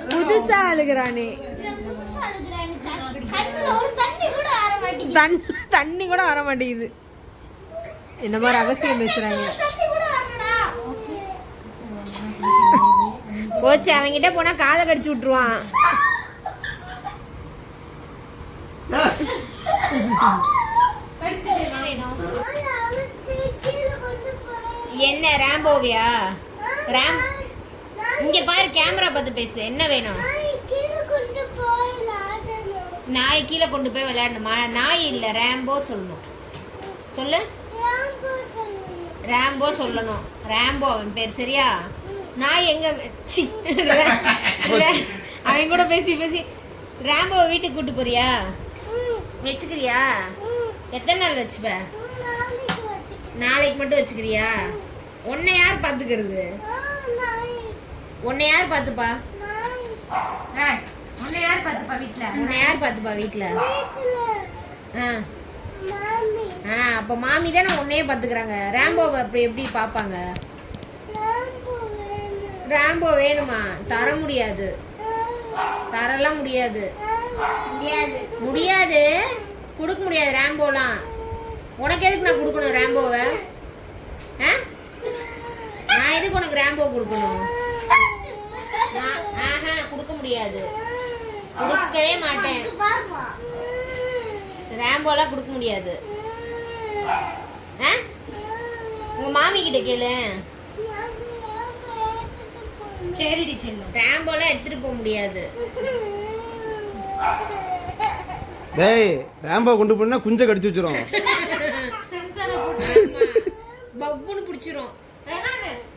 புதுசா அழுகுறானே. தண்ணி கூட வர மாட்டேங்குது. என்னமா ரகசியம் பேசுறாங்க. போச்சு, அவங்கிட்ட போனா காதை கடிச்சு விட்டுருவான். என்ன ராம்போவியா? ராம் இங்க பாரு, கேமரா பார்த்து பேசு. என்ன வேணும்? நாய் கீழே கொண்டு போய் விளையாடணுமா? நாய் இல்ல, ராம்போ சொல்லணும். சொல்லு. ராம்போ சொல்லணும். ராம்போ அவன் பேர், சரியா? நாய் எங்க? அவன் கூட பேசி பேசி ராம்போ வீட்டுக்கு கூட்டு போறியா? வச்சுக்கிறியா? எத்தனை நாள் வச்சுப்ப? நாளைக்கு மட்டும் வச்சுக்கிறியா? உன்னை யார் பாத்துக்கிறது? உன்னை யார் பாத்துப்பா? உன்னை யார் பாத்துப்பா வீட்ல? உன்னை யார் பாத்துப்பா வீட்ல? அப்ப மாமி தானே உன்னையே பாத்துக்கிறாங்க. ராம்போவை அப்படி எப்படி பாப்பாங்க? ராம்போ வேணுமா? தர முடியாது. தரலாம் முடியாது. முடியாது, கொடுக்க முடியாது ராம்போலாம். உனக்கு எதுக்கு நான் கொடுக்கணும் ராம்போவை? நான் எதுக்கு உனக்கு ராம்போ கொடுக்கணும்? கொடுக்க முடியாது, கொடுக்கவே மாட்டேன். ராம்போலாம் கொடுக்க முடியாது. உங்க மாமி கிட்ட கேளு. சரிடி செல்லும். ராம்போலாம் எடுத்துட்டு போக முடியாது. டேய், ராம்போ கொண்டு போனா குஞ்ச கடிச்சு வச்சிரும். பப்புன்னு புடிச்சிரும்.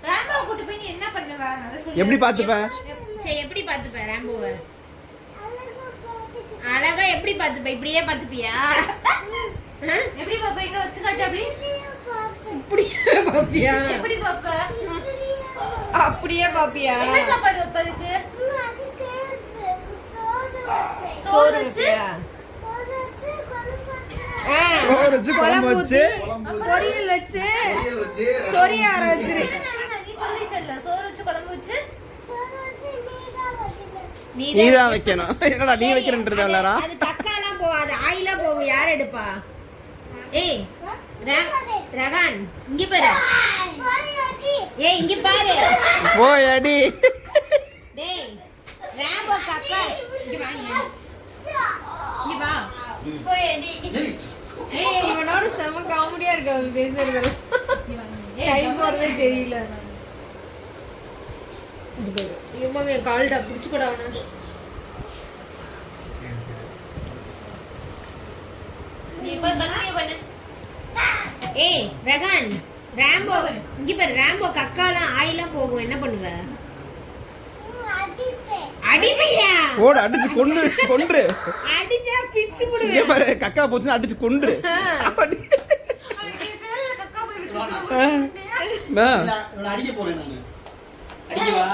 ராம்போ கூட்டி போய் நீ என்ன பண்ணுவ? அத சொல்லு. எப்படி பாத்துப்ப? சரி, எப்படி பாத்துப்ப ராம்போவை? அழகா எப்படி பாத்துப்ப? இப்படியே பாத்துப்பியா? எப்படி பாப்ப? இங்க வச்சு காட்டு. அப்படி இப்படியே பாப்பியா? எப்படி பாப்ப? அப்படியே பாப்பியா? என்ன சாப்பாடு வைப்ப அதுக்கு? சோறு வச்சியா? சோறு வச்சு குழம்பு வச்சு பொரியல் வச்சு சொரியார வச்சிரு. நீ சொல்லி செல்ல. சோறு வச்சு குழம்பு வச்சு நீதான் வைக்கணும். என்னடா நீ வைக்கிறன்றது எல்லாரா? அது கக்காலாம் போகாது, ஆயிலா போகும். யார் எடுப்பா? ஏய் ரகான், இங்க பாரு. ஏய் இங்க பாரு. போய் அடி. டேய் ராம்போ கக்கா, இங்க வா. இங்க வா. போய் அடி. ஏய் இவனோட செம காமெடியா இருக்கு அவன் பேசுறது. டைம் போறதே தெரியல. இது பாரு, இவங்க கால்டா புடிச்சுக்கடா அவன. நீ கண்டினியூ பண்ணு. ஏய் ரகான், ராம்போ இங்க பாரு. ராம்போ கக்காலாம் ஆயிலாம் போகும். என்ன பண்ணுவ? அடிப்பியா? ஓட அடிச்சு கொன்று கொன்று. அடிச்சா பிச்சு புடுவே. இங்க பாரு, கக்கா போச்சுனா அடிச்சு கொன்று. அவன் கேசல கக்கா போய் விட்டு. நான் அடிக்க போறேன் நானு. அடிக்கவா?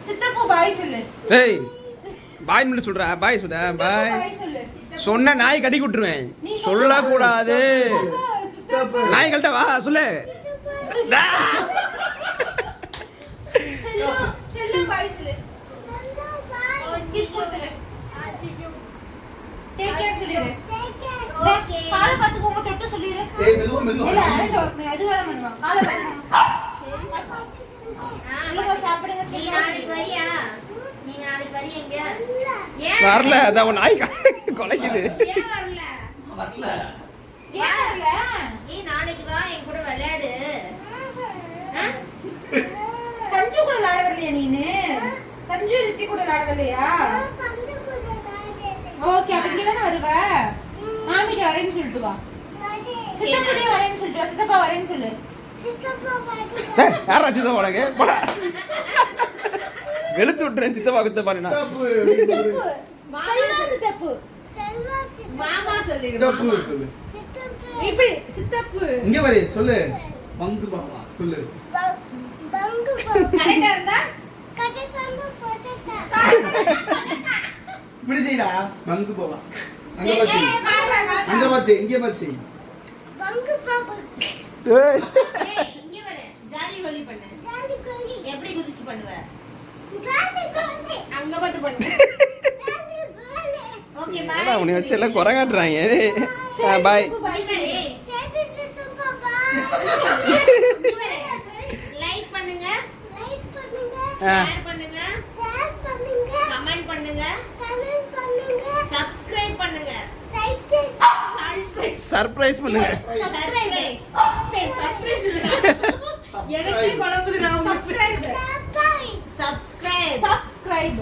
சித்தப்பா பாய் சொல்லு. ஏய் பாய் மட்டும் சொல்றா. பாய் சொல்றா. பாய் சொன்ன நாய் கடி விட்டுருவேன். சொல்ல கூடாது. நாய் கழட்ட வா சொல்லு. செல்ல பாய் சொல்லு. கிஸ் கொடுத்துரு. டேக் கேர் சொல்லிரு. ஓகே. கால பாத்துக்கோங்க, தொட்டு சொல்லிரு. ஏய் மெதுவா மெதுவா. இல்ல அதுவா தான் பண்ணுவா. கால பாத்துக்கோங்க. சரி. சாப்பிடுங்க. நீ நாளைக்கு வரியா? நீங்க நாளைக்கு வரீங்க? ஏன் வரல? அத அவன் நாய் கொலைக்குது. ஏன் வரல? வரல. ஏன் வரல? நீ நாளைக்கு வா, என் கூட விளையாடு. சஞ்சு கூட விளையாட வரலையா நீனு? சஞ்சு ரித்தி கூட விளையாட வரலையா? ஓகே, அப்ப இங்க தான வருவ. மாமிட்ட வரேன்னு சொல்லிட்டு வா. சித்தப்பா வரேன்னு சொல்லிட்டு வா. சித்தப்பா வரேன்னு சொல்லு. சித்தப்பா பாத்து. யாரா சித்தப்பா உனக்கு? போடா. வெளுத்து விட்டுறேன் சித்தப்பா குத்த பாருனா. சித்தப்பு. செல்வா சித்தப்பு. செல்வா சித்தப்பு. மாமா சொல்லிரு. சித்தப்பு சொல்லு. சித்தப்பு. இப்படி சித்தப்பு. இங்க பாரு சொல்லு. பங்கு பாப்பா சொல்லு. பங்கு பாப்பா. கரெக்ட்டா இருந்தா? கரெக்ட்டா இருந்தா போட்டா. இப்படி செய்டா. பங்கு பாப்பா. அங்க பாச்சு. அங்க பாச்சு. இங்க பாச்சு. பங்கு பாப்பா. ஏய் இங்க பாரு. ஜாலி பண்ணுவ அங்க பார்த்து பண்ணு ஓகே பை என்னடா உன்னை வச்சு எல்லாம் குறை காட்டுறாங்க பாய் லைக் பண்ணுங்க ஆ. ஷேர் பண்ணுங்க கமெண்ட் பண்ணுங்க சப்ஸ்கிரைப் பண்ணுங்க சர்ப்ரைஸ் பண்ணுங்க சர்ப்ரைஸ் சரி சர்ப்ரைஸ் எனக்கு குழம்புது நான் சப்ஸ்கிரைப்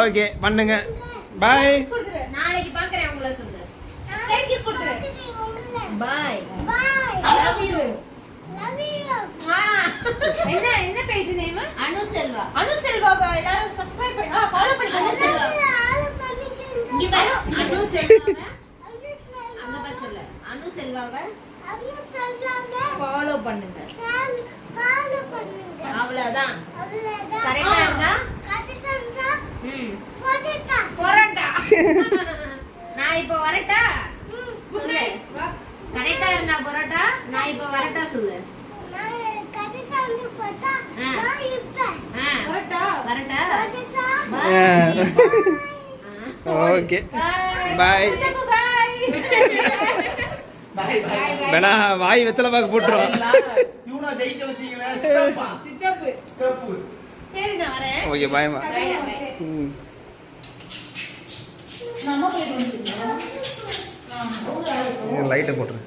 ஓகே பண்ணுங்க பாய் நாளைக்கு பார்க்கறேன் உங்களை சொல்லு லைக் கிஸ் கொடுத்துரு பை லவ் யூ என்ன பேஜ் நேம் அனுசெல்வா எல்லாரும் சப்ஸ்கிரைப் பண்ணி ஃபாலோ பண்ணி அனுசெல்வா இங்க பாரு அனுசெல்வாவை அங்க பாத்து சொல்லு அனுசெல்வாவை ஃபாலோ பண்ணுங்க அவ்வளவுதான் கரெக்டா இருந்தா போறட்டா நான் இப்போ வரட்டா சொல்லு கரெக்டா இருந்தா போறட்டா நான் இப்போ வரட்டா சொல்லு வரட்டா ஓகே பாய் வேணா வாய் வெத்தலை பாக்கு போட்டுரும் சரி நான் வரேன் ஓகே பாய்மா லைட்டை போட்டுரு